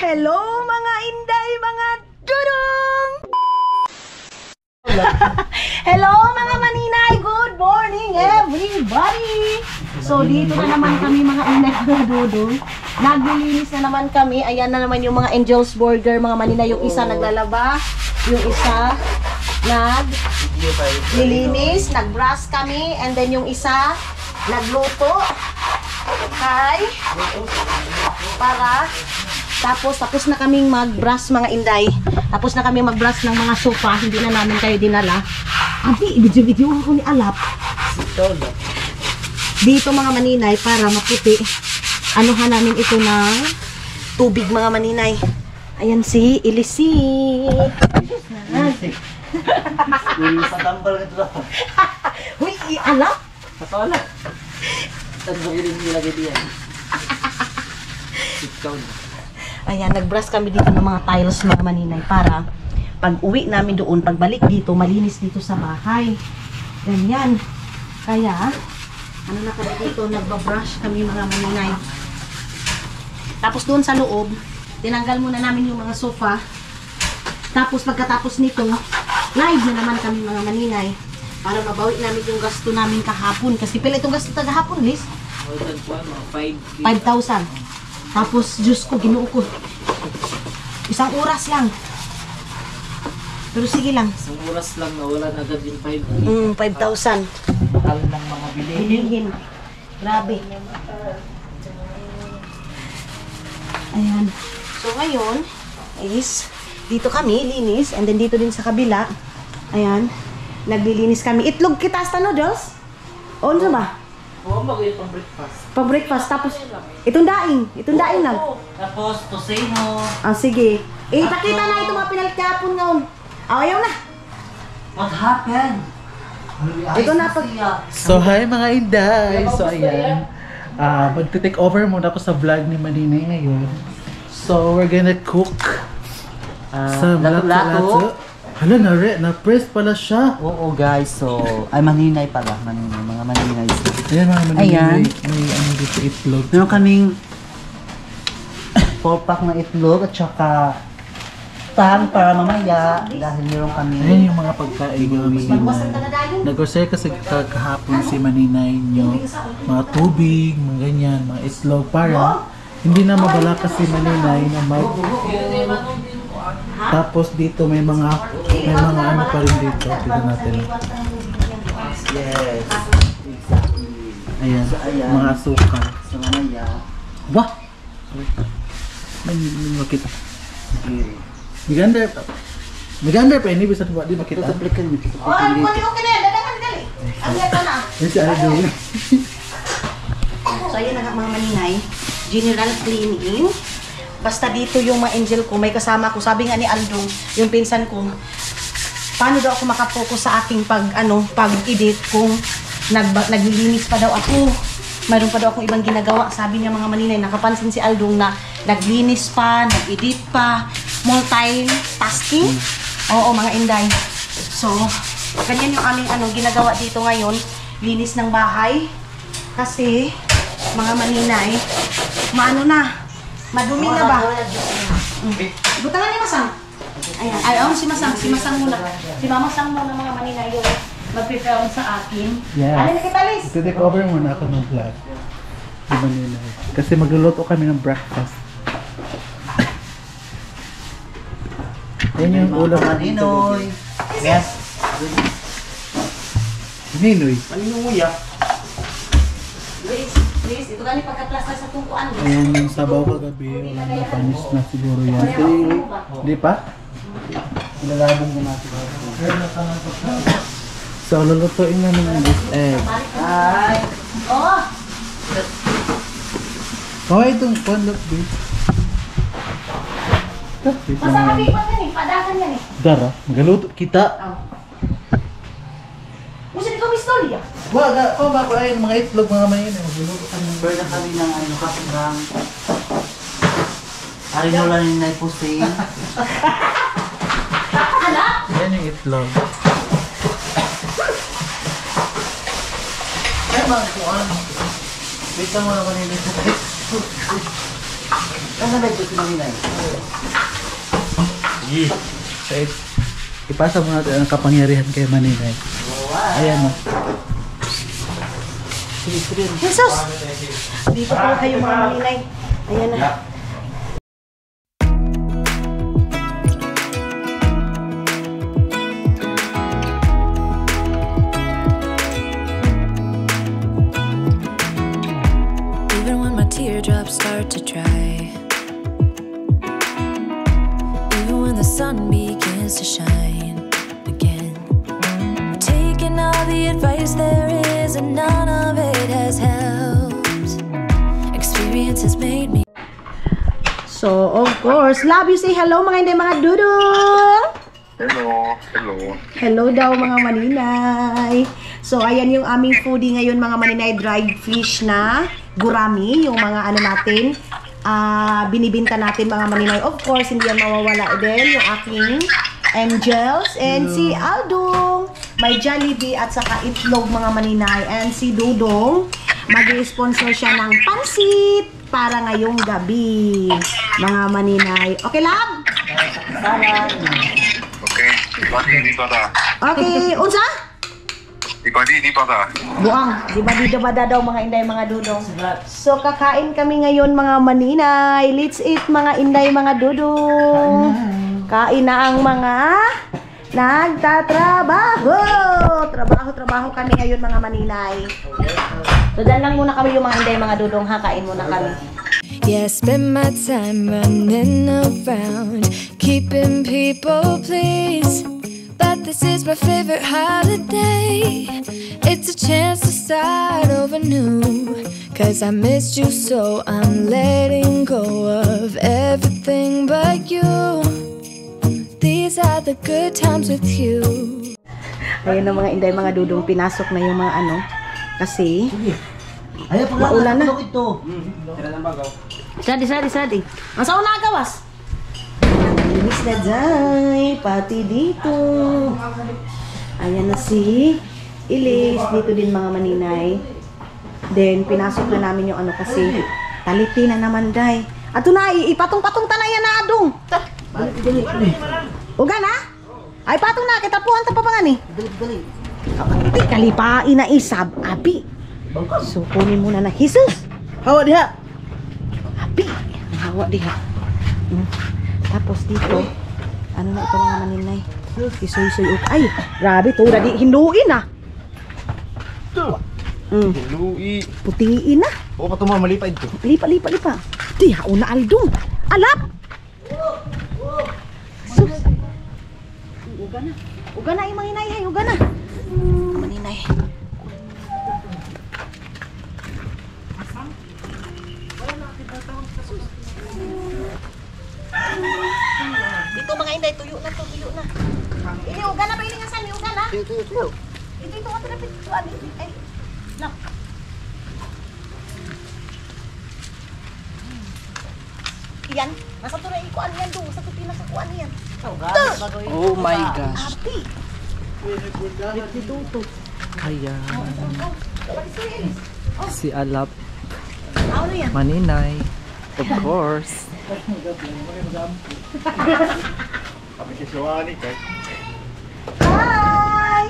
Hello mga inday, mga dudong! Hello mga maninay, good morning everybody! So dito na naman kami mga inday, mga dudong. Naglilinis na naman kami. Ayan na naman yung mga Angel's Burger, mga maninay. Yung isa naglalaba, yung isa naglilinis, nagbrush kami, and then yung isa nagluto. Okay. Tapos na kaming mag-brush mga inday. Tapos na kami mag-brush ng mga sofa. Hindi na namin kayo dinala. Abi, video-video ako ni Alap. Dito mga maninay para maputi. Anuhan namin ito ng tubig mga maninay. Ayan si Ilisi. Sa tambal ka ito. Uy, Alap. Kasala. Tanong rin nilagay diyan. Ikaw na. Ayan, nag-brush kami dito ng mga tiles mga maninay para pag uwi namin doon, pagbalik dito, malinis dito sa bahay. Ganyan. Kaya, ano na kami dito, nagbabrush kami mga maninay. Tapos doon sa loob, tinanggal muna namin yung mga sofa. Tapos pagkatapos nito, live na naman kami mga maninay. Para mabawi namin yung gasto namin kahapon. Kasi pala itong gasto kahapon, Liz? 5,000. Tapos, Diyos ko, ginuo ko. Isang oras lang. Pero sige lang. Isang oras lang, nawala na agad yung 5,000. 5,000. Mahal ng mga bilihin. Bilihin. Grabe. Ayan. So, ngayon, is, dito kami, linis. And then, dito din sa kabila. Ayan. Naglilinis kami. Itlog kita hasta noodles? O, ano ba? Oo, mag-uwi pang breakfast. Pa-breakfast. Tapos, itong daing. Itong daing lang. Tapos, tosino. Ah, sige. Eh, pakita na ito mga pinalit kahapon ngayon. Ah, ayaw na. What happened? Ito na pag... So, hi mga inday! So, ayan. Magte-take over muna ako sa vlog ni Maninay ngayon. So, we're gonna cook. Sa lato-lato. Hala, na-press pala siya. Oo guys, so, ay maninay pala. Maninay, mga maninay. Ayan mga Maninay. Ayan. May ano dito, itlog. Meron kaming 4-pack na itlog at saka tang para mamaya dahil meron kami. Ayan yung mga pagkain ng Magwasan Maninay. ka na daing. Nag-grocery kasi kahapon si Maninay nyo. Mga tubig, mga ganyan, mga itlog para hindi na mabala kasi Maninay na mag... Tapos dito may mga ano pa rin dito. Tignan natin. Yes. Ayan, Ayan. mga asukal. So mamaya. Wah! May makita. Maganda pa, hindi bisa di makita. Tutuplikan mo. Oh, ano ko okay na yan. Dadangan gali. Ang yato na. Yan si Ano doon. So, ayan na nga mga maninay. General cleaning. Basta dito yung mga angel ko, may kasama ko. Sabi nga ni Aldong, yung pinsan ko, paano daw ako makapokus sa aking pag-edit kung naglilinis pa daw ako. Mayroon pa daw akong ibang ginagawa. Sabi niya mga maninay, nakapansin si Aldong na naglinis pa, nag-edit pa, multitasking. Oo, mga inday. So, ganyan yung aming ginagawa dito ngayon. Linis ng bahay. Kasi, mga maninay, madumi na ba? Butangan ni Masang. Ayan. Ayaw, si Masang muna. Si Mama Sang muna mga maninay yung mag-prepare sa akin. Yes. Alin kita, Liz? Ito-take over muna ako ng vlog. Di ba nila? Kasi magluluto kami ng breakfast. Yan yung ulam natin. Maninoy. Yes. Ninoy. Maninoy. Liz, ito gani pagka-plaster sa tungkuan. Ayan yung sabaw kagabi. Wala na panis na siguro yan. Di pa? Ilalabong mo natin. So, lulutuin na ng this egg. Ay. Oh! Oh, itong pandap din. Masang kabi pa yan eh. Padakan yan eh. Dara, magaluto kita. Musa di ko istorya. Wag, ba ko ay mga itlog mga manin. Magluto kami ng Bird na kami ng kasurang. Ari mo lang yung naipusin. Yan yung itlog. Ay, mga kuwan. Wait lang mo naman yung itlog. Ano ba ito si Maninay? So, ipasa mo natin ang kapangyarihan kay Maninay. Ayan o. Jesus! Dito pala kayo mga maninay. Ayan na. Even when my teardrops start to dry, even when the sun begins to shine again, taking all the advice there is and none of it has helped. Experience has made me. So, of course, love you, say hello mga hindi mga dudong! Hello, hello. Hello daw mga maninay. So, ayan yung aming foodie ngayon mga maninay, dried fish na gurami, yung mga ano natin, binibinta natin mga maninay. Of course, hindi yan mawawala din yung aking Angels and si Aldong, may Jollibee at saka itlog mga maninay. And si Dudong, mag-sponsor siya ng pansit para ngayong gabi mga maninay. Okay, love? Okay. Di bada. Okay, unsa? Di bada. Buang, di ba di bada daw mga inday mga dudong. So kakain kami ngayon mga maninay. Let's eat mga inday mga dudong. Kain na ang mga nagtatrabaho. Trabaho kami ngayon mga maninay. So dyan lang muna kami yung mga inday mga dudong ha. Kain muna kami. Yeah, I spend my time running around, keeping people pleased. But this is my favorite holiday. It's a chance to start over new. Cause I missed you, so I'm letting go of everything but you. These are the good times with you. Ayun na mga inday mga dudong. Pinasok na yung mga ano. Kasi Ayaw pag maulan na. ito. Sadi. Ang sa una gawas. Linis na dyan. Pati dito. Ayan na si Ilis. Dito din mga maninay. Then, pinasok na namin yung ano kasi taliti na naman day. Ato na, ipatong-patong tanay yan na adong. Dali. Uga na? Ay, patong na. Kitapuhan ta pa nga ni. Dali. Di kalipain na isab. Abi. So, kunin muna na. Jesus! Hawa diha. Abi. Hawa diha. Tapos dito, ano na ito mga maninay? Isoy-soy. Ay, grabe to. Dadi, hinduin ah. Lui. Putiin na. O patuma malipad ito. Lipa. Di, hauna aldong. Alap! Sus. Uga na yung maninay. Hay, uga na. Maninay. Dito mga inday, tuyo na. Ini uga na ba ini nga sani? Uga na? Tuyo. Ito ka pinapit. Ay, lang. Iyan, nasa to na ikuan yan doon. Sa to pinakakuan yan. Oh my gosh. Api. Dito. Ayan. Oh, Si Alap ano yan? Maninay. Of course. Kami si Suwani kay. Hi!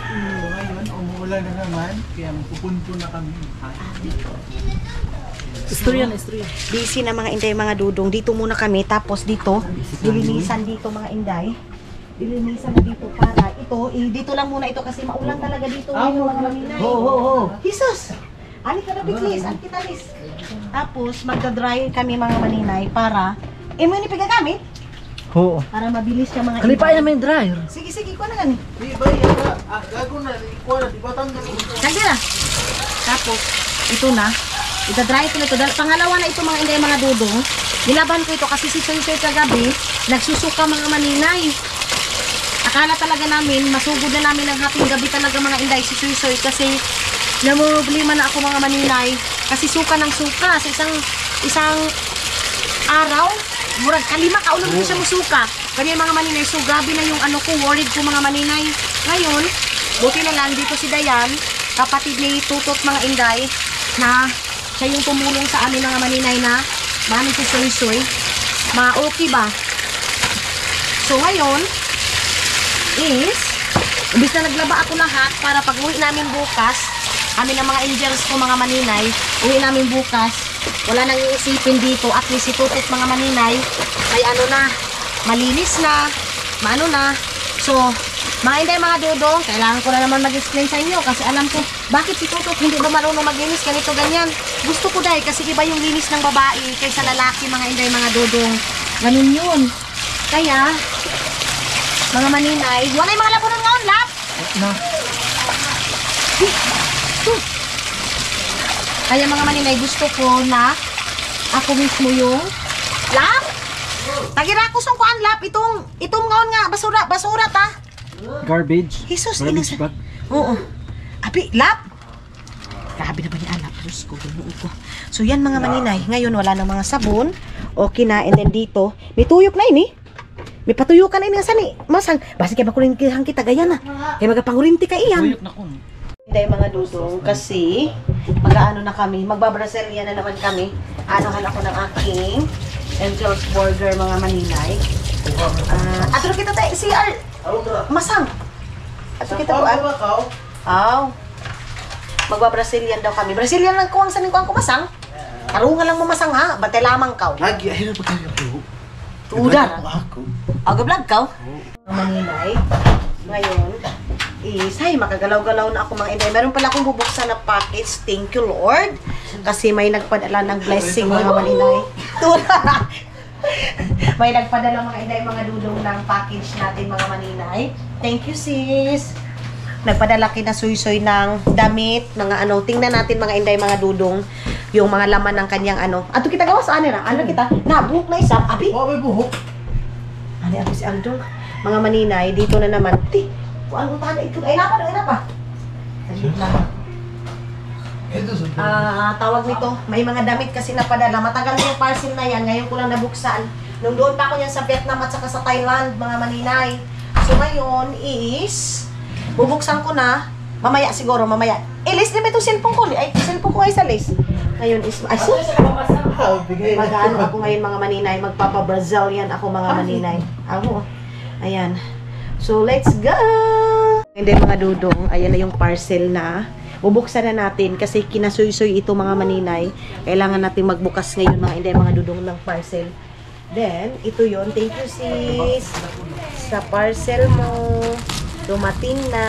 So ngayon, umuulan na naman. Kaya pupunto na kami. Istorya. Busy na mga inday, mga dudong. Dito muna kami. Tapos dito, dilinisan dito mga inday. Dilinisan na dito para ito, dito lang muna ito kasi maulan talaga dito ngayon mga maninay. Ho. Jesus! Ali ka na bitlis, ali kita lis. Tapos magdadry kami mga maninay para, mo ni pigagamit? Oo. Para mabilis siya mga Kalipain naman yung dryer. Sige, kuha na gani. Di ba gago na, ikuha na, di ba tanggal? Kagdira. Tapos, ito na. Ita-dry ko na ito. Pangalawa na ito mga inday mga dudong. Nilaban ko ito kasi si Soy kagabi, nagsusuka mga maninay. Akala talaga namin, masugod na namin ang hating gabi talaga mga inday si Soy kasi namumblima na ako mga maninay kasi suka ng suka sa isang araw. Murag kalima ka ulo ko siya musuka. Kanya mga maninay, so gabi na yung ano ko, worried ko mga maninay. Ngayon, buti na lang dito si Dayan, kapatid ni Tutot mga inday, na siya yung tumulong sa amin mga maninay na Mami si Soy-Soy. Okay ba? So ngayon, is, imbis na naglaba ako lahat para pag uwi namin bukas, kami ng mga angels ko, mga maninay, uwi namin bukas, wala nang iisipin dito, at least itutot mga maninay, may ano na, malinis na, maano na. So, mga inday, mga dudong, kailangan ko na naman mag-explain sa inyo kasi alam ko, bakit si Tutot hindi ba marunong maglinis, ganito, ganyan. Gusto ko dahil kasi iba yung linis ng babae kaysa lalaki, mga inday, mga dudong. Ganun yun. Kaya, mga maninay, wala yung mga labunan ngayon, lap! Na. Kaya mga maninay, gusto ko na ako mismo yung lap! Tagira ko song kuan lap, itong ngayon nga, basura ta. Garbage. Jesus, Garbage inas. bag. Oo. Abi, lap! Grabe na ba ni Alap? Diyos ko, binuo ko. So yan mga maninay, ngayon wala nang mga sabon. Okay na, and then dito, may tuyok na ini. May patuyukan na ini nga sani. Masang, basi kaya makurintihan kita ganyan na. Kaya magapangurinti ka iyan. Tuyok na kun. Hindi mga dudong kasi mag-ano na kami, magbabrasseria na naman kami. Anohan ako ng aking Angel's Burger mga maninay. Atro kita tayo, CR. Masang. Atro kita po. Aw. Magbabrasilian daw kami. Brazilian lang ko ang sanin ko ang kumasang. Karungan lang mamasang ha. Bantay lamang kaw. Lagi, ayun ba kayo ko? Tudar. Ako. Aga-vlog kaw. Mga maninay. Ngayon is, ay, makagalaw-galaw na ako mga inday. Meron pala akong bubuksan na package. Thank you, Lord. Kasi may nagpadala ng blessing mga maninay. Tudar. May nagpadala mga inday, mga dudong ng package natin mga maninay. Thank you, sis. Nagpadala kina Soy-Soy ng damit, mga ano. Tingnan natin mga inday, mga dudong, yung mga laman ng kanyang ano. Ato kita gawa sa ano na? Ano kita? Nabuhok na isa. Abi? Oh, may buhok. Ano ako si Aldo? Mga maninay, dito na naman. Ti, kung ano tanda ito? Ay, napa, ay, napa. Saglit lang. Ito sa Tawag nito, may mga damit kasi napadala. Matagal na yung parcel na yan, ngayon ko lang nabuksan. Nung doon pa ako yan sa Vietnam at saka sa Thailand, mga maninay. So ngayon is, bubuksan ko na, mamaya siguro, mamaya. Lis din ba itong cellphone ko? Ay, cellphone ko ay sa Lis. Ngayon is, ay sus! Mag-ano ako ngayon mga maninay, magpapa-Brazilian ako mga maninay. Ako, ayan. So let's go! Hindi mga dudong, ayan na yung parcel na. Bubuksan na natin kasi kinasuy-suy ito mga maninay. Kailangan natin magbukas ngayon mga hindi mga dudong ng parcel. Then, ito yon. Thank you sis. Sa parcel mo, dumating na.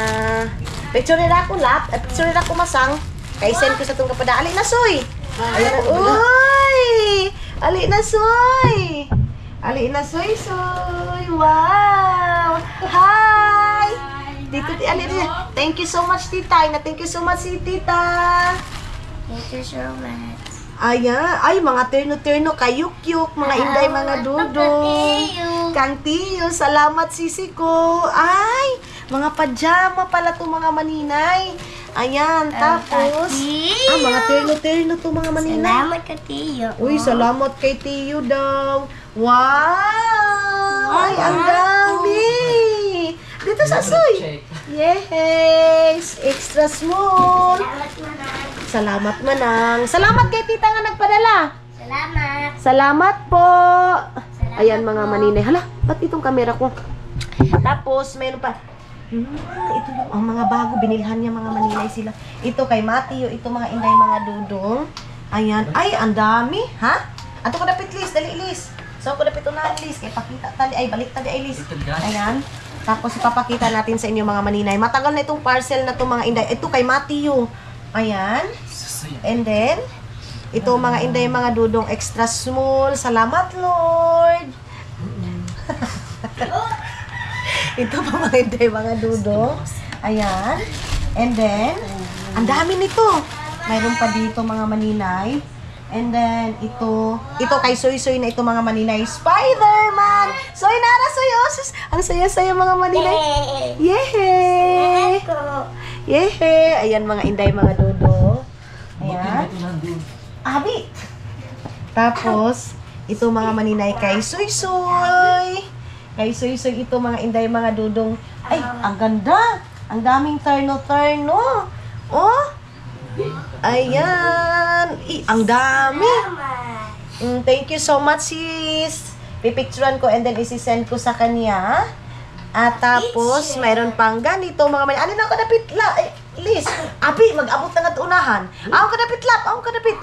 Picture nila ako lap. Picture nila ako masang. Kaya send ko sa itong kapada. Ali na soy! Ayan na. Uy! Ali na soy! Ali na soy soy! Wow! Hi! Dito, thank you so much, tita. Thank you so much, si tita. Thank you so much. Ayan. Ay, mga terno-terno, kayuk-yuk, mga inday, mga dudong. Kang Tiyo, salamat, sisi ko. Ay, mga pajama pala to mga maninay. Ayan, tapos, mga terno-terno to mga maninay. Salamat ka, Tiyo. Uy, salamat kay Tiyo daw. Wow! Ay, ang dami! Dito sa soy. Yes! Extra small. Salamat manang. Salamat kay tita nga nagpadala. Salamat. Salamat po. Ayan mga maninay. Hala, ba't itong kamera ko? Tapos, mayroon pa. Ito yung ang mga bago. Binilhan niya mga maninay sila. Ito kay Matthew. Ito mga inday, mga dudong. Ayan. Ay, ang dami. Ha? Ato ko dapit, Liz. Dali, Liz. So, ko dapit na, Liz. Kaya pakita tali. Ay, balik tali, ay, Liz. Ayan. Tapos ipapakita natin sa inyo mga maninay. Matagal na itong parcel na itong mga inday. Ito kay Matthew. Ayan. And then, ito mga inday, mga dudong extra small. Salamat, Lord. Ito pa mga inday, mga dudong. Ayan. And then, ang dami nito. Mayroon pa dito mga maninay. And then, ito kay Soy-Soy na ito mga maninay. Spider-Man! Soy, Nara, Soy, Osus! Ang saya-saya mga maninay. Yehey! Yehey! Ayan mga inday, mga dodo. Ayan. Abi! Tapos, ito mga maninay kay Soy-Soy. Kay Soy-Soy, ito mga inday, mga dudong. Ay, ang ganda! Ang daming terno-terno. Oh! Ayan! Ang dami! Thank you so much, sis. Pipicturean ko and then isi-send ko sa kanya. At tapos, mayroon pang ganito, mga mani. Ano na ako napitla? Liz, abi, mag-abot na nga unahan. Ako kadapitlap,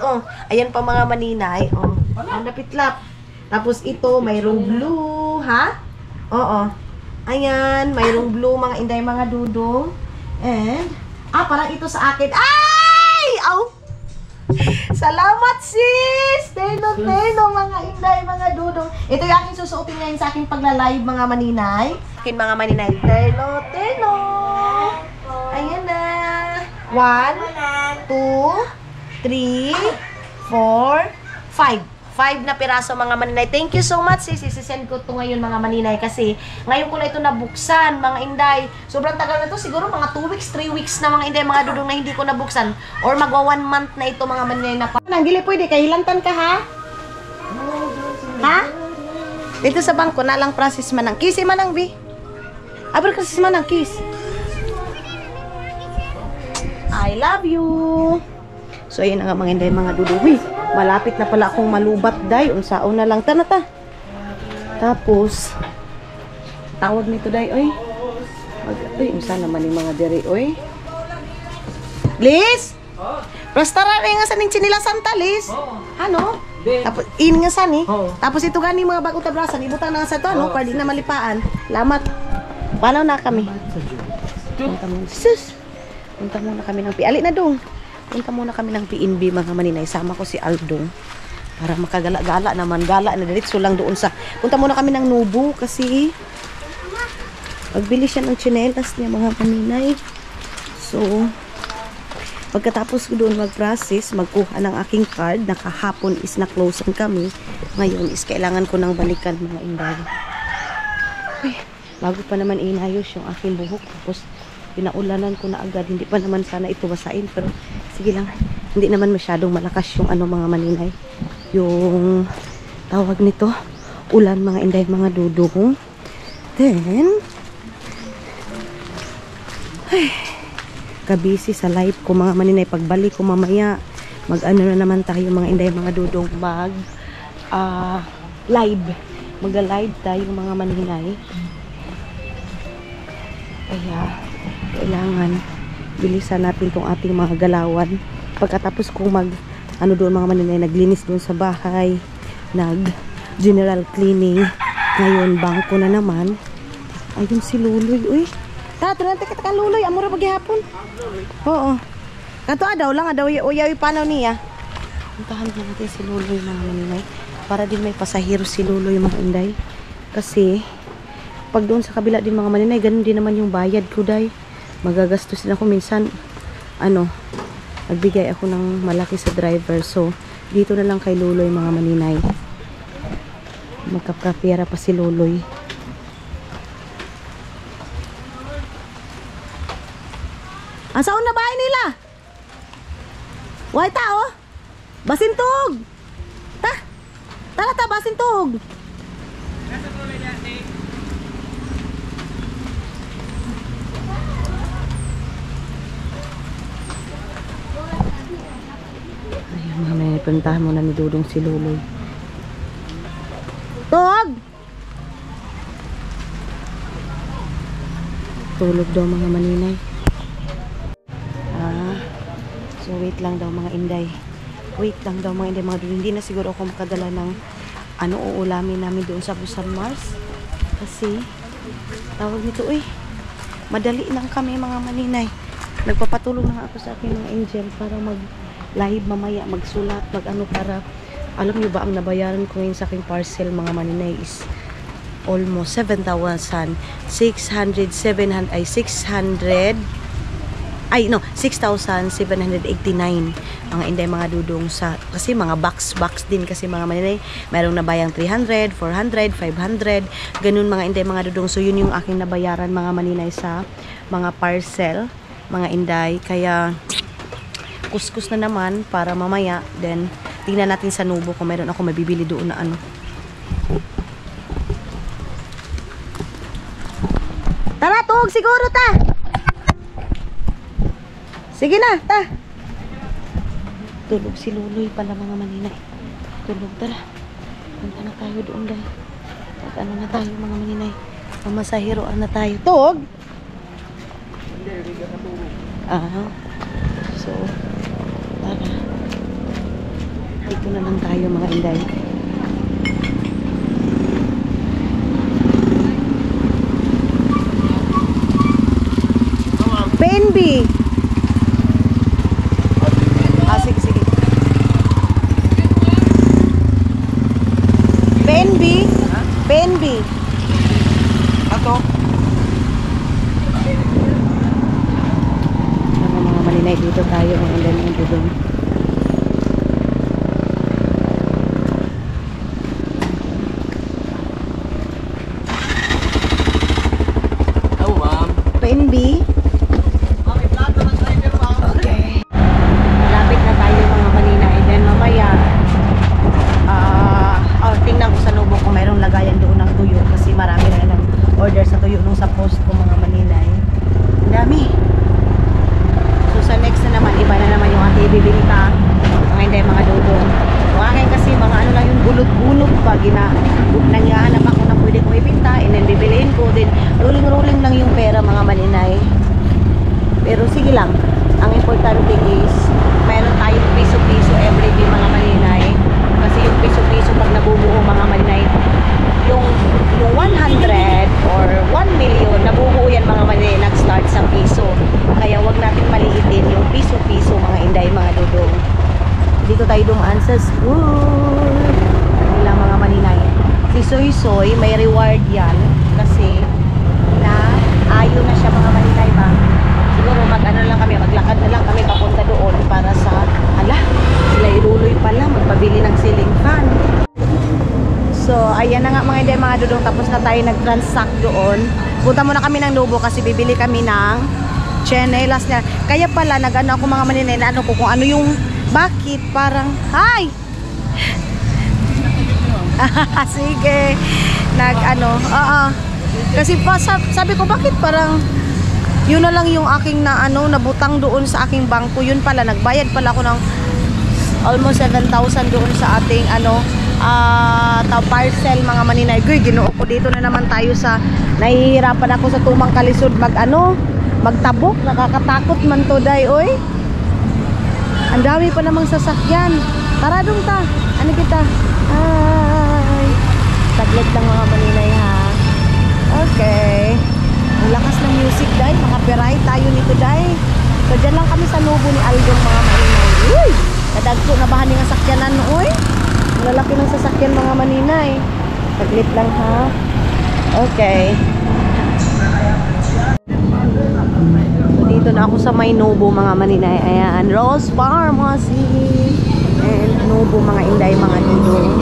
oh. Ayan pa mga maninay, oh. Ang napitlap. Tapos ito, mayroong blue, ha? Oo. Ayan, mayroong blue, mga inday, mga dudong. And, parang ito sa akin. Ay! Aw! Salamat, sis! Teno, mga inday, mga dudong. Ito yung aking susuotin ngayon sa aking pagla-live, mga maninay. Akin, mga maninay. Teno. Ayan na. 1, 2, 3, 4, 5. 5 na piraso, mga maninay. Thank you so much, sis. Isisend ko to ngayon, mga maninay. Kasi ngayon ko na ito nabuksan, mga inday. Sobrang tagal na to. Siguro mga 2 weeks, 3 weeks na, mga inday, mga dudong na hindi ko nabuksan. Or magwa 1 month na ito, mga maninay. Nang gili pwede, kahilantan ka, ha? Ha? Dito sa bangko na lang process manang. Kiss, manang, bi. Abra kasi manang, kiss. I love you. So, ayan nga mga inday, mga duduwi. Malapit na pala akong malubat, day. Unsaon na lang. Tanata. Tapos, tawag nito, day, oy. Uy, unsa naman yung mga diri, oy. Liz? Rastara rin nga sa ning chinila Santa, Liz. Ano? Tapos, ini nga sani. Tapos, ito gani mga bagong tabrasan. Ibutang na nga sa to, no? Para di na malipaan. Lamat. Panaw na kami. Punta muna. Sus. Punta muna kami ng ali na dong. Punta muna kami ng PNB, mga maninay. Sama ko si Aldong. Para makagala-gala naman. Gala na diretso lang doon sa... Punta muna kami ng Nubo kasi... Magbili siya ng tsinelas niya, mga maninay. So... Pagkatapos ko doon mag-process, magkuha ng aking card. Nakahapon is na-closean kami. Ngayon is kailangan ko nang balikan, mga inday. Uy, bago pa naman inayos yung aking buhok. Tapos... pinaulanan ko na agad, hindi pa naman sana ito basain, pero sige lang, hindi naman masyadong malakas yung mga maninay, yung tawag nito, ulan, mga inday, mga dudong. Then kabisi sa live ko, mga maninay. Pagbalik ko mamaya, mag-ano na naman tayo, mga inday, mga dudong, mag-live tayo, mga maninay. Kaya kailangan bilisan natin tong ating mga galawan. Pagkatapos kong doon, mga maninay, naglinis doon sa bahay, general cleaning. Ngayon, bangko na naman. Ayun si Luloy. Uy, tara, kita ka Luloy. Amura paghihapon. Oo. Kato daw lang, uyawi panaw niya. Puntahan na natin si Luloy, mga maninay. Para din may pasahero si Luloy, mga inday. Kasi, pag doon sa kabila din, mga maninay, ganun din naman yung bayad ko, day. Magagastos din ako minsan, nagbigay ako ng malaki sa driver. So, dito na lang kay Luloy, mga maninay. Magkapera pa si Luloy. Asaon na bahay nila? Why tao? Basintog! Tara, basintog! Mamaya puntahan muna ni Dudong si Luloy. Tog! Tulog daw, mga maninay. So wait lang daw, mga inday. Wait lang daw, mga inday, mga Dudong. Hindi na siguro ako makadala ng uulamin namin doon sa Busan Mars. Kasi tawag nito, madali lang kami, mga maninay. Nagpapatulong na ako sa akin, mga angel, para live mamaya, magsulat, para alam nyo ba, ang nabayaran ko ngayon sa aking parcel, mga maninay, is almost 6,789 mga inday, mga dudong, kasi mga box din kasi, mga maninay. Mayroong nabayang 300, 400, 500 ganun, mga inday, mga dudong. So yun yung aking nabayaran, mga maninay, sa mga parcel, mga inday. Kaya kuskus na naman para mamaya, then tingnan natin sa Nubo kung meron ako mabibili doon na Tara, tuhog siguro ta. Sige na, ta. Tulog si Luloy pala, mga maninay. matulog. Tara. Punta na tayo doon dahil. At ano na tayo mga maninay. Mamasahiroan na tayo. Tog! So, tara. Dito na lang tayo mga inday. PNB! Sige, sige. PNB? PNB. Ako? Mga malinay dito tayo mga inday dito. PNB. Okay. Lapit na tayo mga kanina. And then mamaya, tingnan ko sa lubong kung mayroong lagayan doon ng tuyo. Kasi marami na ng order sa tuyo nung sa post ko mga maninay. Ang dami. So sa next na naman, iba na naman yung ating ibibinta. Mga hindi, mga dudong. Yung akin kasi mga ano lang yung gulot-gulot pa. Nangyahanap ako na pwede kong ibinta. And then bibiliin ko. Then rolling-rolling lang yung pera mga maninay. Pero sige lang. Ang importante is mayroon tayong piso-piso everyday mga maninay. Kasi yung piso-piso pag nabubuo mga maninay, yung 100 or 1 million, nabubuo yan mga maninay, nag-start sa piso. Kaya wag natin maliitin yung piso-piso mga inday, mga dudong. Dito tayo dumaan sa school. Ilang mga maninay. Si Soy Soy, may reward yan. Kasi na ayaw na siya mga maninay ba? Siguro mag-ano lang kami, maglakad na lang kami papunta doon para sa, sila iruloy pala, magpabili ng ceiling fan. So, ayan na nga mga hindi, mga dudong, tapos na tayo nag-transact doon. Punta muna kami ng Nubo kasi bibili kami ng chinelas niya. Kaya pala, nag-ano ako mga maninay, na ano ko, kung ano yung, bakit parang, hi! Sige, nag-ano, kasi pa, sabi ko, bakit parang, yun na lang yung aking na ano nabutang doon sa aking bangko. Yun pala nagbayad pala ako ng almost 7,000 doon sa ating ano parcel mga maninay. Guy, ginoo ko dito na naman tayo sa nahihirapan ako sa tumang kalisod magtabok. Nakakatakot man to day oy. Ang dami pa namang sasakyan. Tara dong ta. Ano kita? Ay. Saglit lang mga maninay ha. Okay. Ang lakas ng music day, makapiray tayo nito day. So dyan lang kami sa Nubo ni Aldong mga maninay. Uy! Kadagso na bahan ng sakyanan uy. Lalaki ng sasakyan mga maninay. Saglit lang ha. Okay. So dito na ako sa may Nubo mga maninay. Ayan, Rose Pharmacy. And Nubo mga inday, mga nudong.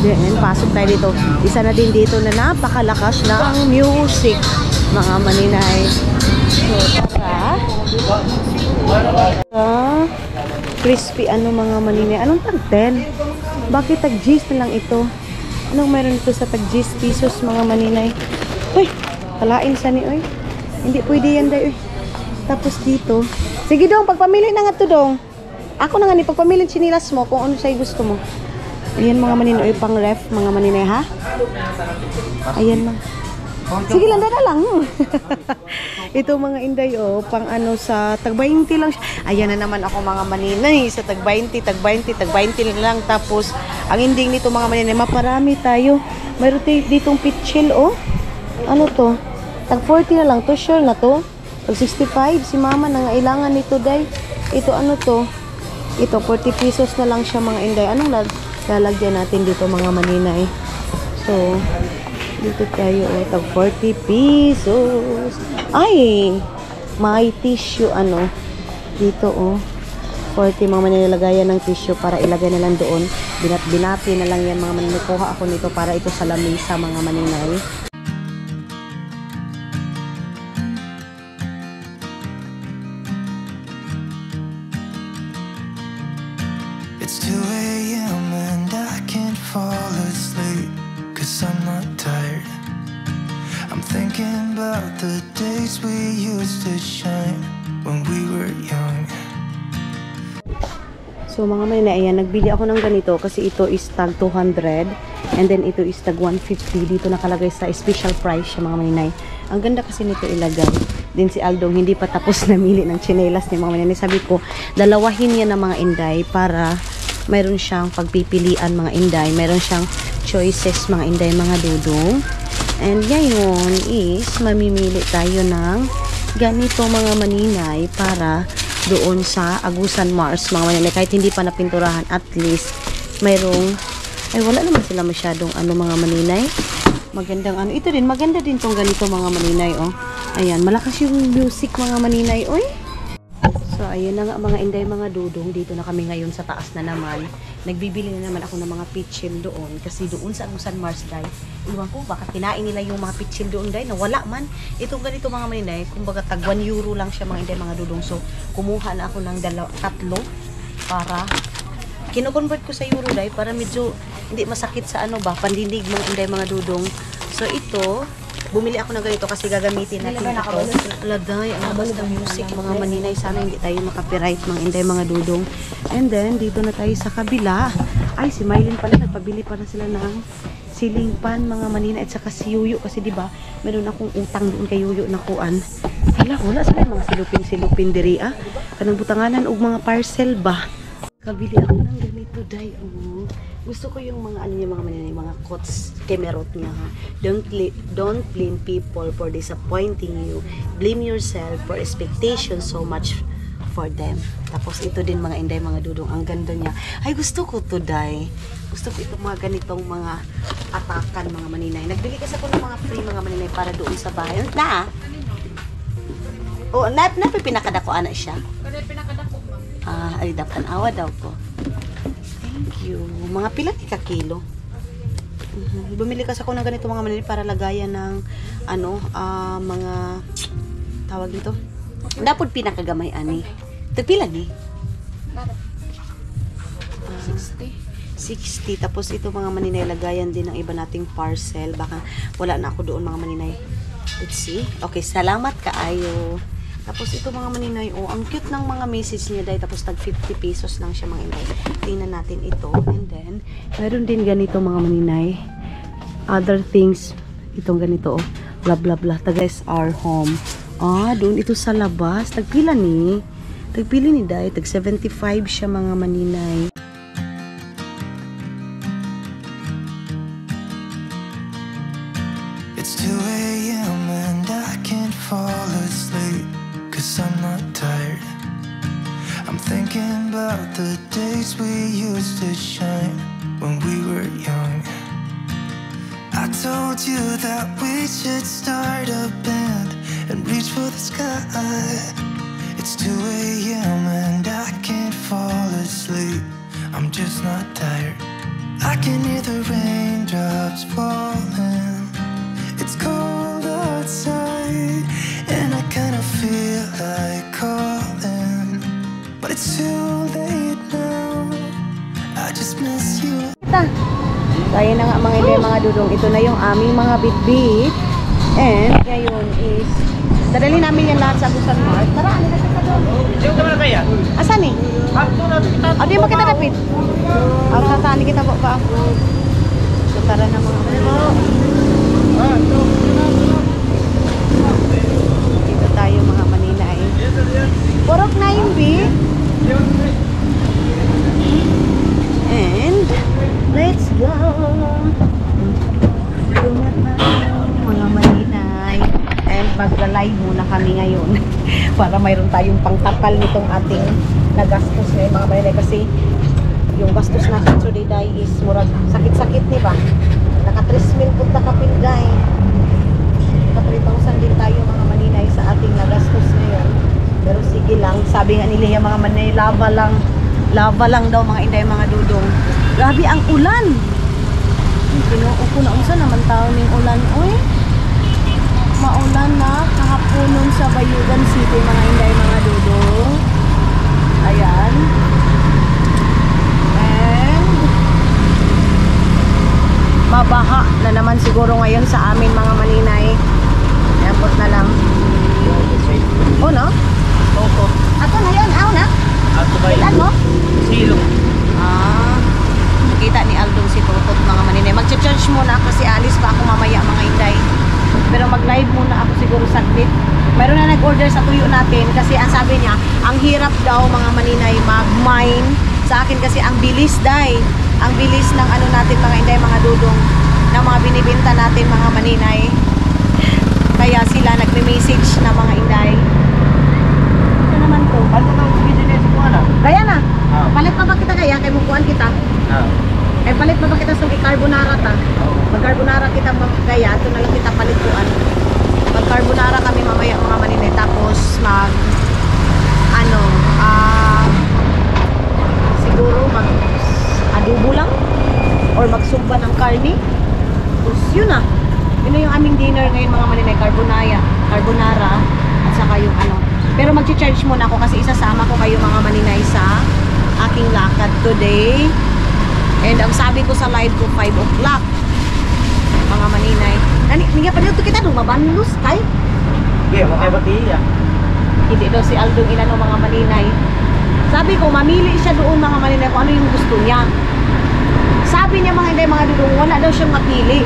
Then pasok tayo dito. Isa na din dito na napakalakas ng music mga maninay. So, tara. Crispy ano mga maninay. Anong tag 10? Bakit tag G's na lang ito? Anong meron ito sa tag G's pesos mga maninay? Uy, kalain sa ni oy. Hindi pwede yan day oy. Tapos dito. Sige dong, pagpamili na nga to dong. Ako na nga ni pagpamili chinilas mo kung ano sa'yo gusto mo. Ayan mga maninay, pang ref mga maninay ha. Ayan mga. Sige lang, dada lang. Ito mga inday, pang ano sa tag-20 lang siya. Ayan na naman ako mga maninay. Sa tag-20 lang. Tapos, ang ending nito mga maninay, maparami tayo. Mayroon ditong pitchil, Ano to? Tag-40 na lang to, sure na to. Tag-65, si mama nangailangan nito, day. Ito ano to? Ito, 40 pesos na lang siya mga inday. Anong lalagyan natin dito mga maninay? So, dito tayo, tag 40 pesos. Ay, may tissue, dito, 40 mga manilagayan ng tissue para ilagay na lang doon. Binati na lang yan mga maninay. Kuha ako nito para ito sa lamesa mga maninay. It's 2 a.m. and I can't fall asleep 'cause I'm not tired. I'm thinking about the days we used to shine when we were young. So mga maninay, ayan, nagbili ako ng ganito kasi ito is tag 200 and then ito is tag 150. Dito nakalagay sa special price siya mga maninay. Ang ganda kasi nito ilagay. Din si Aldong hindi pa tapos namili ng tsinelas ni mga maninay. Sabi ko, dalawahin yan ng mga inday para mayroon siyang pagpipilian mga inday. Mayroon siyang choices mga inday, mga dudong. And ngayon is mamimili tayo ng ganito mga maninay para doon sa Agusan Mars mga maninay. Kahit hindi pa napinturahan, at least mayroong, ay wala naman sila masyadong mga maninay. Magandang ito din, maganda din tong ganito mga maninay, oh. Ayan, malakas yung music mga maninay, oy. So ayun na nga mga inday, mga dudong, dito na kami ngayon sa taas na naman. Nagbibili na naman ako ng mga pitchim doon kasi doon sa Agusan Mars day, iwan ko baka kinain nila yung mga pitchim doon day, nawala man. Itong ganito mga maninay, kumbaga tag 1 euro lang siya mga inday, mga dudong. So kumuha na ako ng tatlo para kino-convert ko sa euro day para medyo hindi masakit sa pandinig mga inday, mga dudong. So ito, bumili ako ng ganito kasi gagamitin natin ito. Aladay, ang labas ng music mga maninay. Sana hindi tayo makapiright mga inday, mga dudong. And then, dito na tayo sa kabila. Ay, si Mylene pala, nagpabili pala sila ng ceiling fan mga maninay at saka si Yuyo. Kasi diba, meron akong utang doon kay Yuyo na kuan. Wala sila mga silupin diri kanang butanganan og mga parcel ba. Kabili ako ng ganito day. Gusto ko yung mga niya mga maninay, mga quotes, kemerot niya ha. Don't blame people for disappointing you. Blame yourself for expectations so much for them. Tapos ito din mga inday, mga dudong, ang ganda niya. Ay, gusto ko to day. Gusto ko itong mga ganitong mga atakan mga maninay. Nagbili kasi ako ng mga free mga maninay para doon sa bahay. Na? Oh, pinakadako ana siya. Pinakadako ba? Ay dapat awa daw ko. Thank you. Mga pila ka kilo. Bumili kasi ako ng ganito mga maninay para lagayan ng mga tawag dito. Dapat pinakagamay ani. Tagpila ni? 60. Tapos ito mga maninay, lagayan din ng iba nating parcel. Baka wala na ako doon mga maninay. Let's see. Okay, salamat kaayo. Tapos ito mga maninay, ang cute ng mga message niya dahil. Tapos tag 50 pesos lang siya mga inay. Tingnan natin ito. And then, meron din ganito mga maninay. Other things, itong ganito, blah blah blah. Taga SR Home. Doon ito sa labas. Tagpila ni? Tagpili ni Day. Tag 75 siya mga maninay. It's 2 a.m. and I can't fall asleep, 'cause I'm not tired. I'm thinking about the days we used to shine when we were young. I told you that we should start a band and reach for the sky. It's 2 a.m. and I can't fall asleep. I'm just not tired. I can hear the raindrops falling. It's cold outside and I kinda feel like calling, but it's too late now. I just miss you. Kaya na nga mga inday, mga dudong. Ito na yung aming mga bitbit. And ngayon is dadali namin yan lahat sa Agusan Mart. Tara, ano na kita doon? Hindi mo na kaya? Asan eh? Di mo kita dapit? Tatani kita po ba? So tara na mga dito tayo mga maninay. Purok na yung B. And let's go. Ito na tayo mga maninay. And maglalay muna kami ngayon para mayroon tayong pangtakal nitong ating nagastos ngayon mga maninay, kasi yung gastos natin today day is murag sakit-sakit, di ba? Naka 3,000 punta kapinday. Naka 3,000 din tayo mga maninay sa ating nagastos ngayon. Pero sige lang, sabi nga nila yung mga maninay, lava lang daw mga inday, mga dudong. Grabe ang ulan. Ginoo ko na unsa naman taon ning ulan, oy. Maulan na kahaponon sa Bayugan City mga inday, mga dudong. Ayan. And mabaha na naman siguro ngayon sa amin mga maninay. Airport na lang. Oh no? Oo. Ato na yan, aw na. Kita mo? Silong. Ah, nakita ni Aldo si Tutot mga maninay. Mag-charge muna ako kasi alis pa ako mamaya mga inday. Pero mag-live muna ako siguro saglit. Mayroon na nag-order sa tuyo natin kasi ang sabi niya, ang hirap daw mga maninay mag-mine. Sa akin kasi ang bilis day. Ang bilis ng ano natin mga inday, mga dudong ng mga binibenta natin mga maninay. Kaya sila nagme-message na mga inday. Ano naman to? Ano nang business mo na? Kaya na. Ah. Palit pa ba kita kaya? Kay mukuan kita. Eh palit pa ba kita sa carbonara ta? Mag-carbonara kita kaya, ito na lang kita palituan. Mag-carbonara kami mamaya mga maninay. Tapos mag siguro mag adobo lang or magsumba ng karne. Tapos yun na. Yun na yung aming dinner ngayon mga maninay. Carbonara at saka yung Pero mag-charge muna ako kasi isasama ko kayo mga maninay sa aking lakad today. And ang sabi ko sa live ko 5 o'clock mga maninay. Niya pa dito kita mabanlos kay. Okay, matay-bati ya. Hindi daw si Aldo inano mga maninay. Sabi ko mamili siya doon mga maninay kung ano yung gusto niya. Sabi niya mga hindi mga dudong wala daw siyang mapili.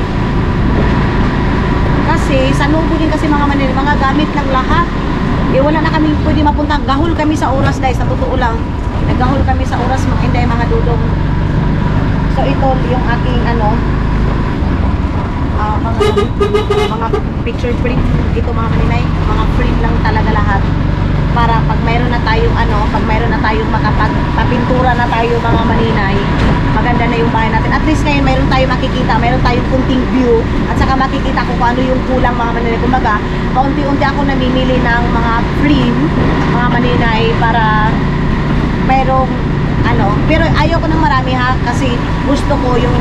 Kasi sa Nubo din kasi mga maninay mga gamit ng lahat. Wala na kami pwede mapunta. Gahol kami sa oras dahil sa totoo lang. Naggahol kami sa oras mga hindi mga dudong. So ito yung aking mga picture print ito mga maninay, mga print lang talaga lahat para pag mayroon na tayong pag mayroon na tayong makapagpapintura na tayo mga maninay, maganda na yung bahay natin. At least ngayon mayroon tayong makikita, mayroon tayong kunting view at saka makikita ko kung ano yung kulang mga maninay. Kumbaga, kaunti-unti ako namimili ng mga frame mga maninay para mayroong pero ayoko ng marami ha kasi gusto ko yung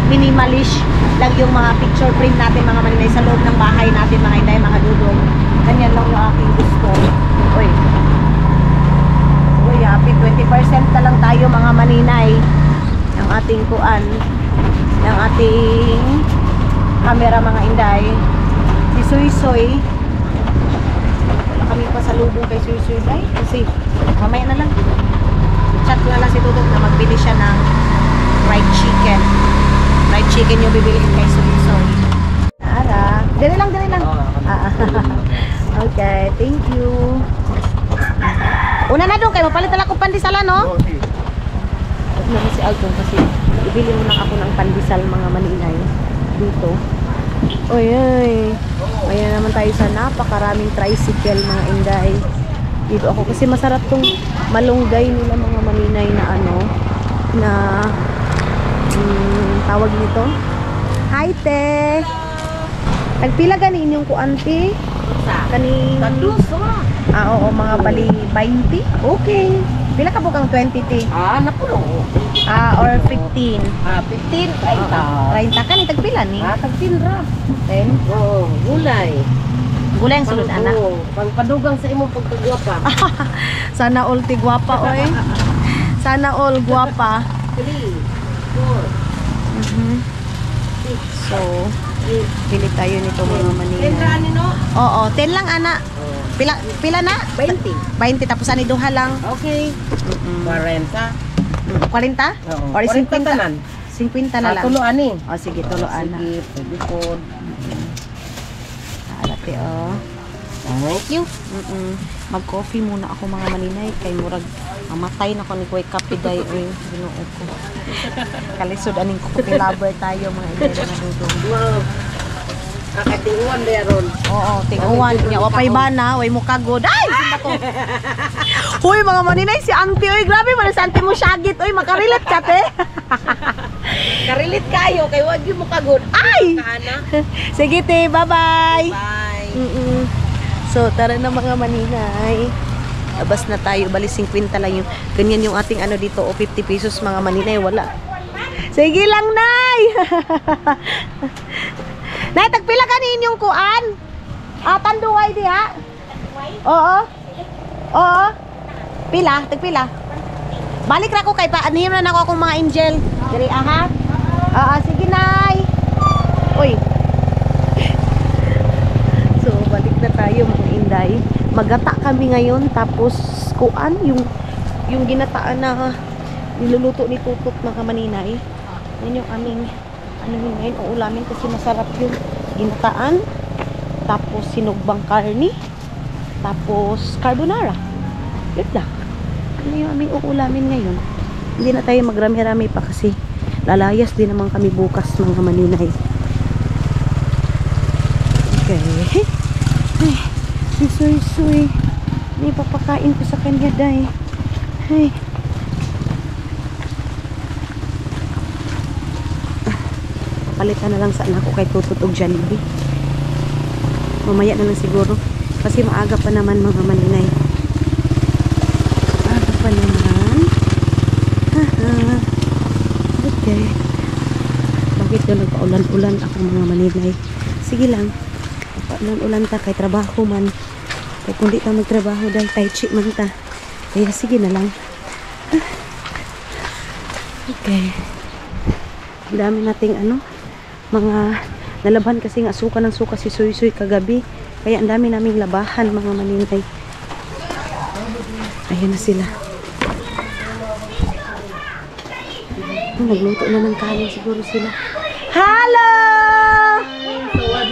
minimalist lang yung mga picture print natin mga maninay sa loob ng bahay natin mga inday, mga dudong. Ganyan lang yung aking gusto. Uy, happy 20% na lang tayo mga maninay ng ating kuan, ng ating camera mga inday. Si Suy wala kami pa sa lubong kay Suy day kasi mamaya na lang chat na lang si Tutok na magbili siya ng fried chicken. Fried chicken yung bibiliin kay Suy. Ara. Dali lang. Okay, thank you. Una na doon kayo, mapalit na lang akong pandesal no? Huwag naman si Alton kasi ibili mo lang ako ng pandesal mga maninay dito. Oy. Ayan naman tayo sa napakaraming tricycle mga inday. Dito ako kasi masarap tong malunggay nila mga maninay na tawag nito. Hi te. Nagpila gani inyong kuanti? Kani oo mga bali 20. Okay. Pila ka bukang 20 ti? Napuno. Or 15. 15, 30 ka ni tagpila ni? tagtin ra. 10. Oo, gulay. Gulay ang sulod anak. Pangpadugang sa imong pagkagwapa. Sana all ti gwapa oy. Sana all gwapa. 3, 4, So, pili tayo nito mga maninay. Tenrani no? Oo, 10 lang ana. Pila na? 20. 20 tapos ani duha lang. Okay. 40. 40? Oo. Or 40 50? tanan. 50 na lang. Tulo ani. O sige, tuloan na. Sige, pwede po. Alate oh. Thank you. Mag-coffee muna ako mga maninay kay murag mamatay na ko ni Kuya Kape day oy Ginoo ko. Kalisod aning coffee lover tayo mga inay na dudong. Wow. Akatinguan ba yaron? Oo, tinguan niya. Wapay ba na? Way mo kagod. Ay! Sino ko? Huy, mga maninay, si auntie, oy, grabe man si auntie mo syagit, oy, makarilat ka, te. Karilit kayo, kay wag mo kagod. Ay! Kaana. Sige, te, bye-bye. Bye. So, tara na mga maninay. Labas na tayo, bali 50 lang yung, ganyan yung ating dito, o 50 pesos mga maninay, wala. Sige lang, nay! Nay, tagpila ka ninyong kuan? Tanduway di ha? Oo. Pila, tagpila. Balik ra ko kay pa anihim na nako akong mga angel. Diri aha. Sige nay. Uy. So, balik na tayo mga inday. Magata kami ngayon tapos kuan yung yung ginataan na niluluto ni Tutot mga maninay. Yan yung aming ano yun ngayon, uulamin kasi masarap yung ginataan. Tapos sinugbang karni. Tapos carbonara. Yun lang. Ano yung aming uulamin ngayon. Hindi na tayo magrami-rami pa kasi lalayas din naman kami bukas mga maninay. Okay. Ay, si Suy-Suy. May papakain ko sa kanya, day. Ay. Palitan na lang sana ako kay Tutot og Jollibee. Mamaya na lang siguro. Kasi maaga pa naman mga maninay. Maaga pa naman. Haha. Okay. Bakit daw nagpaulan-ulan ako mga maninay? Sige lang. Paulan-ulan ta kay trabaho man. Kaya kung di ka magtrabaho dahil tai chi man ta. Kaya sige na lang. Okay. Ang dami nating mga nalaban kasi nga suka ng suka si Suy-Suy kagabi. Kaya ang dami naming labahan mga maninay. Ayan na sila. Nagluto na ng kanin siguro sila. Hello!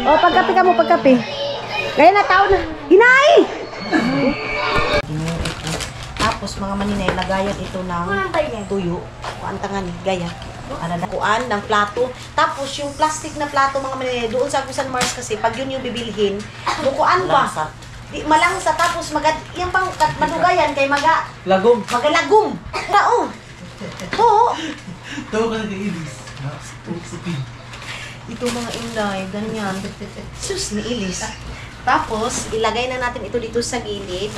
O, pagkape ka mo, pagkape. Gaya na, tao na. Hinay! Tapos mga maninay, lagayan ito ng tuyo. Kuantangan, gaya. Kuan ng plato. Tapos yung plastic na plato mga maninay, doon sa Agusan Mars kasi, pag yun yung bibilhin, bukuan pa. Di, malangsa. Tapos yung pang madugayan kay Lagom. magalagom. Tao. Oo. Tawa ka na kay Ilis. Ito mga inday, ganyan. Sus, ni Ilis. Tapos, ilagay na natin ito dito sa gilid.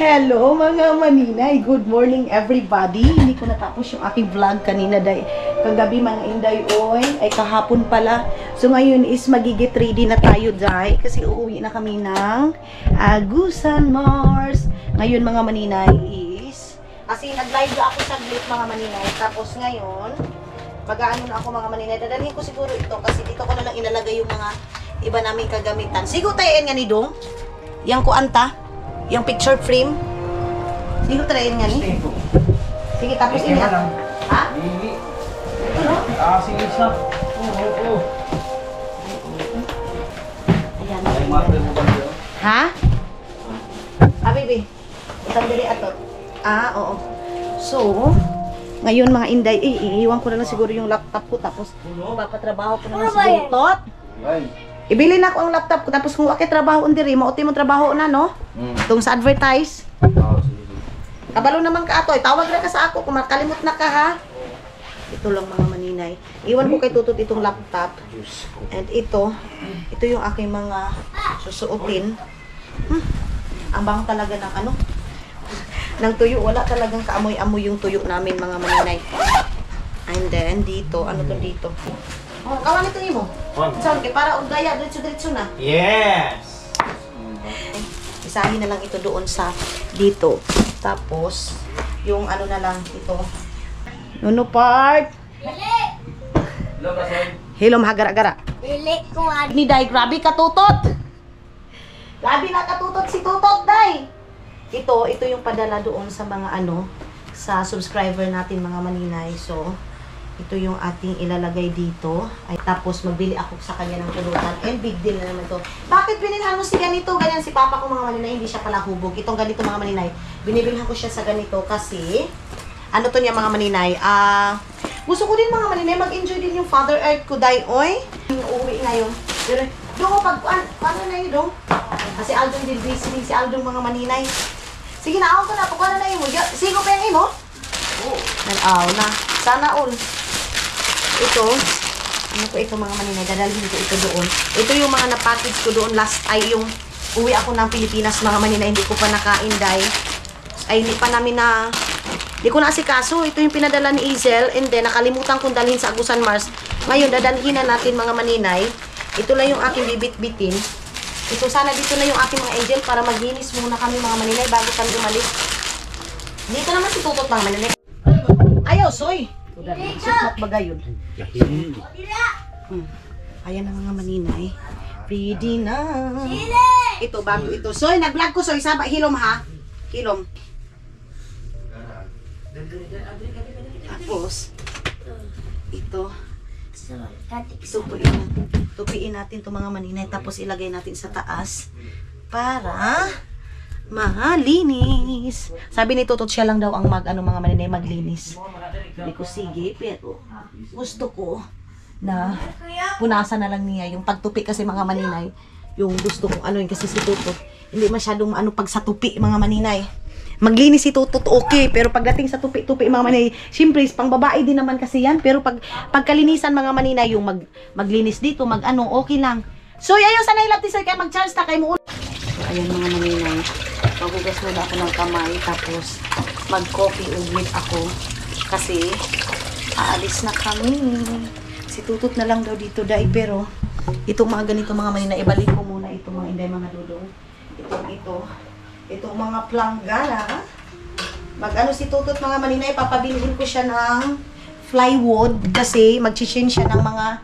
Hello mga maninay! Good morning everybody! Hindi ko natapos yung aking vlog kanina dahil kagabi mga inday oy, ay kahapon pala. So ngayon is magigit ready na tayo dahil kasi uuwi na kami ng Agusan Mars. Ngayon mga maninay is, kasi nag-live ako sa glit mga maninay. Tapos ngayon, mag-aano na ako mga maninay. Dadalhin ko siguro ito kasi dito ko na lang ilalagay yung mga iba naming kagamitan. Sigo tayo nga ni Dong. Yang kuanta. Yung picture frame. Sigo tayo nga ni. Sige, tapos ini. Ha? Ito no? Sige sa. Oo. Ayan. Ha? Bibi. Itang diri ato. Oo. So, ngayon mga inday, iiwan ko na lang siguro yung laptop ko tapos papatrabaho ko na lang siguro. Tot? Ibili na ako ang laptop ko tapos kung akit trabaho diri, mauti mo trabaho na no? Itong sa advertise. Kabalo naman ka ato, tawag na ka sa ako kung makalimot na ka ha. Ito lang mga maninay. Iwan ko kay Tutot itong laptop. And ito yung aking mga susuotin. Ang bango talaga ng ng tuyo. Wala talagang kaamoy-amoy yung tuyo namin mga maninay. And then dito, ano to dito? Oh, kawan ito mo. Saan kay para og gaya diretso na. Yes! Isahin na lang ito doon sa dito. Tapos yung ano na lang ito. Nuno part. Hilom hagara-gara. Dili ko Ni Day, grabe ka Tutot. Grabe na ka Tutot si Tutot, Day. Ito yung padala doon sa mga sa subscriber natin mga maninay. So, ito yung ating ilalagay dito. Ay, tapos magbili ako sa kanya ng pulutan. And big deal na naman ito. Bakit binilhan mo si ganito? Ganyan si Papa ko mga maninay, hindi siya pala hubog. Itong ganito mga maninay, binibilhan ko siya sa ganito kasi, ano to niya mga maninay? Gusto ko din mga maninay, mag-enjoy din yung Father Earth ko, Day, oy. Yung uuwi ngayon. Pero, doon, paano na yun, doon? Kasi Aldong din busy si Aldong mga maninay. Sige na, ako na, paano na yun mo? Sigo pa yung imo? Oo. Na. Sana all. Ito, ano ko ito mga maninay, dadalhin ko ito doon. Ito yung mga na-package ko doon last ay yung uwi ako ng Pilipinas mga maninay, hindi ko pa nakain dahil ay hindi pa namin hindi ko na asikaso. Ito yung pinadala ni Izel and then nakalimutan kong dalhin sa Agusan Mars. Ngayon, dadalhin na natin mga maninay. Ito lang yung aking bibit-bitin. Ito sana dito na yung aking mga angel para maglinis muna kami mga maninay bago kami umalis. Dito naman si Tutot mga maninay. Ayaw, soy! Sukmat bagay yun. Ayan na mga maninay. Ready na. Ito, bago ito. Soy, nag-vlog ko, Soy. Saba, hilom ha. Hilom. Tapos, ito. Tupiin natin itong mga maninay. Tapos ilagay natin sa taas para malinis. Sabi ni Tutot siya lang daw ang mga maninay maglinis. Hindi ko sige, pero gusto ko na punasan na lang niya yung pagtupi kasi mga maninay. Yung gusto kong yun kasi si Tutot hindi masyadong pag sa tupi mga maninay. Maglinis si Tutot okay, pero pagdating sa tupi-tupi mga maninay, siyempre pang babae din naman kasi yan, pero pagkalinisan mga maninay, yung maglinis dito, okay lang. So ayaw sanay lang tisay kaya mag-charge ta kay mo. Ayan mga maninay, maghugas muna ako ng kamay, tapos mag-coffee ulit ako kasi aalis na kami. Si Tutot na lang daw dito dahil, pero itong mga ganito mga maninay, ibalik ko muna itong mga inday mga dudong. Itong mga planggana. Si Tutot mga maninay, papabilihin ko siya ng plywood kasi mag-change siya ng mga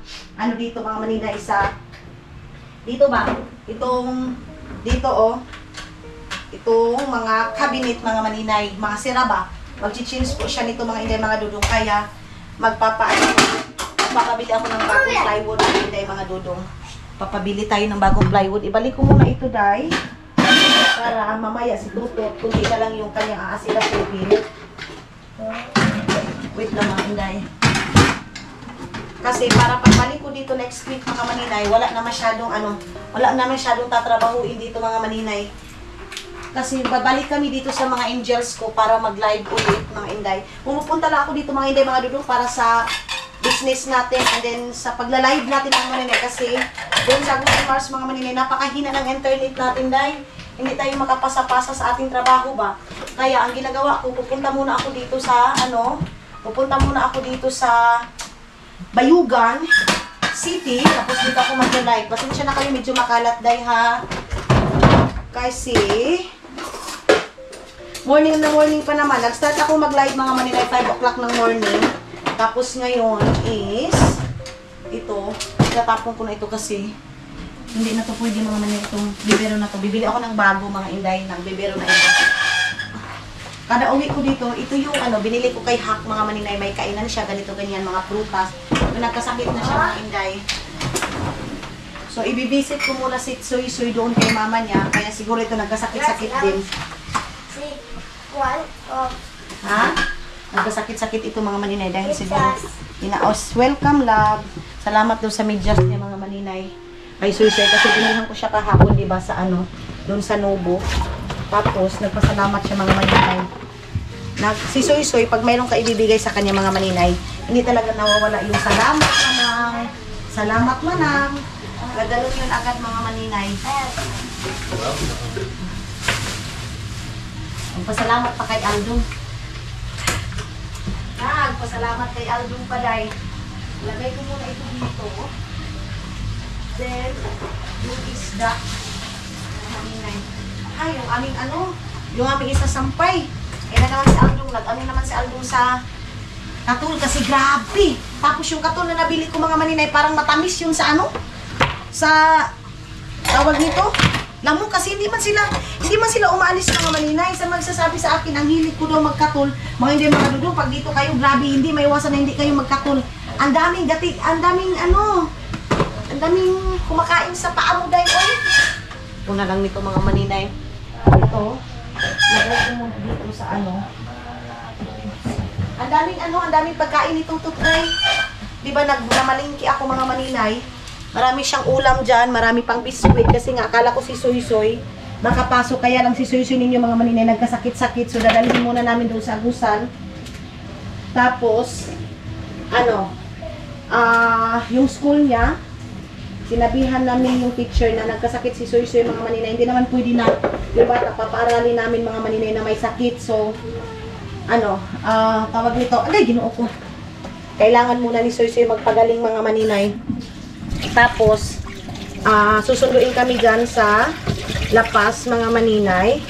dito mga maninay sa dito ba? Itong mga cabinet mga maninay, mga sira ba? Mag-change po siya nito mga inday mga dudong, kaya magpapabili ako ng bagong plywood mga inday mga dudong. Papabili tayo ng bagong plywood. Ibalik ko muna ito dahil para mamaya si Tutot, kundi na lang yung kanyang aasilasipin. Wait lang mga inday. Kasi para pagbalik ko dito next week mga maninay, wala na masyadong tatrabahuin dito mga maninay. Kasi babalik kami dito sa mga angels ko para mag-live ulit mga inday. Pumupunta lang ako dito mga inday mga dudong para sa business natin and then sa pagla-live natin mga maninay kasi doon sa Agosto Mars mga maninay, napakahina ng internet natin dahil hindi tayo makapasa-pasa sa ating trabaho ba. Kaya ang ginagawa ko, pupunta muna ako dito sa Bayugan City, tapos dito ako mag-live. Pasensya na kayo, medyo makalat dahil ha. Kasi morning pa naman. Nag-start ako mag-live mga maninay 5 o'clock ng morning. Tapos ngayon is ito, tatapon ko na ito kasi hindi na to pwede mga maninay itong bibero na to. Bibili ako ng bago mga inday ng bibero na ito. Kada uwi ko dito, ito yung binili ko kay Hack mga maninay. May kainan siya, ganito ganyan, mga prutas. Nagkasakit na siya mga inday. So ibibisit ko muna si Soy doon kay mama niya. Kaya siguro ito nagkasakit-sakit din. Ha? Nagkasakit-sakit ito mga maninay dahil siguro welcome love. Salamat doon sa medyas niya mga maninay. Kay Soy kasi binilhan ko siya kahapon, di ba, sa doon sa Nobo. Tapos nagpasalamat siya mga maninay. Si Soy pag mayroong ka ibibigay sa kanya mga maninay, hindi talaga nawawala yung salamat manang. Gaganon yun agad mga maninay. Magpasalamat pa kay Aldong. Nagpasalamat kay Aldong pa dahil. Lagay ko muna ito dito. Then, yung isda. Yung aming yung aming isa sampay. Kaya naman si Aldong, naman si Aldong sa katul kasi grabe. Tapos yung katul na nabili ko mga maninay, parang matamis yung sa sa tawag nito. Lamok kasi hindi man sila umaalis mga maninay. Sa magsasabi sa akin, ang hilig ko daw magkatul. Mga hindi mga dudong, pag dito kayo, grabe, hindi maiwasan na hindi kayo magkatul. Ang daming kumakain sa paa mo dahil oy. Una lang nito mga maninay. Ito, lagay ko muna dito sa Ang daming pagkain itong tutray. Di ba namalingki ako mga maninay? Marami siyang ulam dyan, marami pang biskuit. Kasi nga, akala ko si Soy makapasok. Kaya lang si Soy ninyo mga maninay nagkasakit-sakit. So, dadalhin muna namin doon sa Agusan. Tapos, yung school niya, sinabihan namin yung teacher na nagkasakit si Soy mga maninay. Hindi naman pwede na, diba, papaaralin namin mga maninay na may sakit. So, tawag nito, ginoo ko. Kailangan muna ni Soy magpagaling mga maninay. Tapos, susunduin kami dyan sa La Paz mga maninay.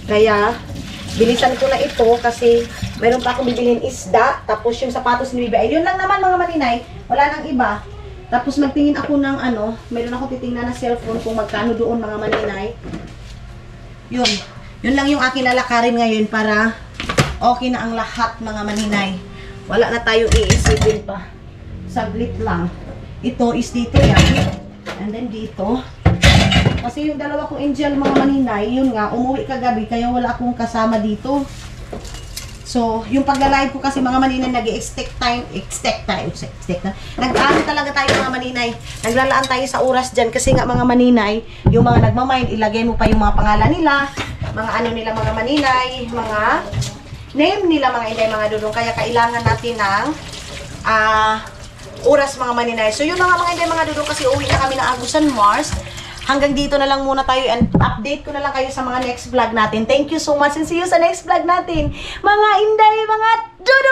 Kaya, bilisan ko na ito kasi mayroon pa akong bibilhin isda. Tapos yung sapatos ni Bibi. Yun lang naman mga maninay. Wala nang iba. Tapos magtingin ako ng mayroon ako titingnan na cellphone kung magkano doon mga maninay. Yun lang yung aking lalakarin ngayon para Okay na ang lahat mga maninay. Wala na tayong iisipin pa. Saglit lang. Ito is dito yan. And then dito. Kasi yung dalawa kong angel mga maninay, yun nga, umuwi kagabi kaya wala akong kasama dito. So, yung pagla-live ko kasi mga maninay, nag-expect time. Nag-ano talaga tayo mga maninay. Naglalaan tayo sa oras dyan kasi nga mga maninay, yung mga nagmamind, ilagay mo pa yung mga pangalan nila, mga ano nila mga maninay, mga name nila mga inday, mga dudong. Kaya kailangan natin ng oras mga maninay. So, yun mga inday, mga dudong kasi uwi na kami ng Agusan, Mars. Hanggang dito na lang muna tayo and update ko na lang kayo sa mga next vlog natin. Thank you so much and see you sa next vlog natin. Mga inday, mga dudu!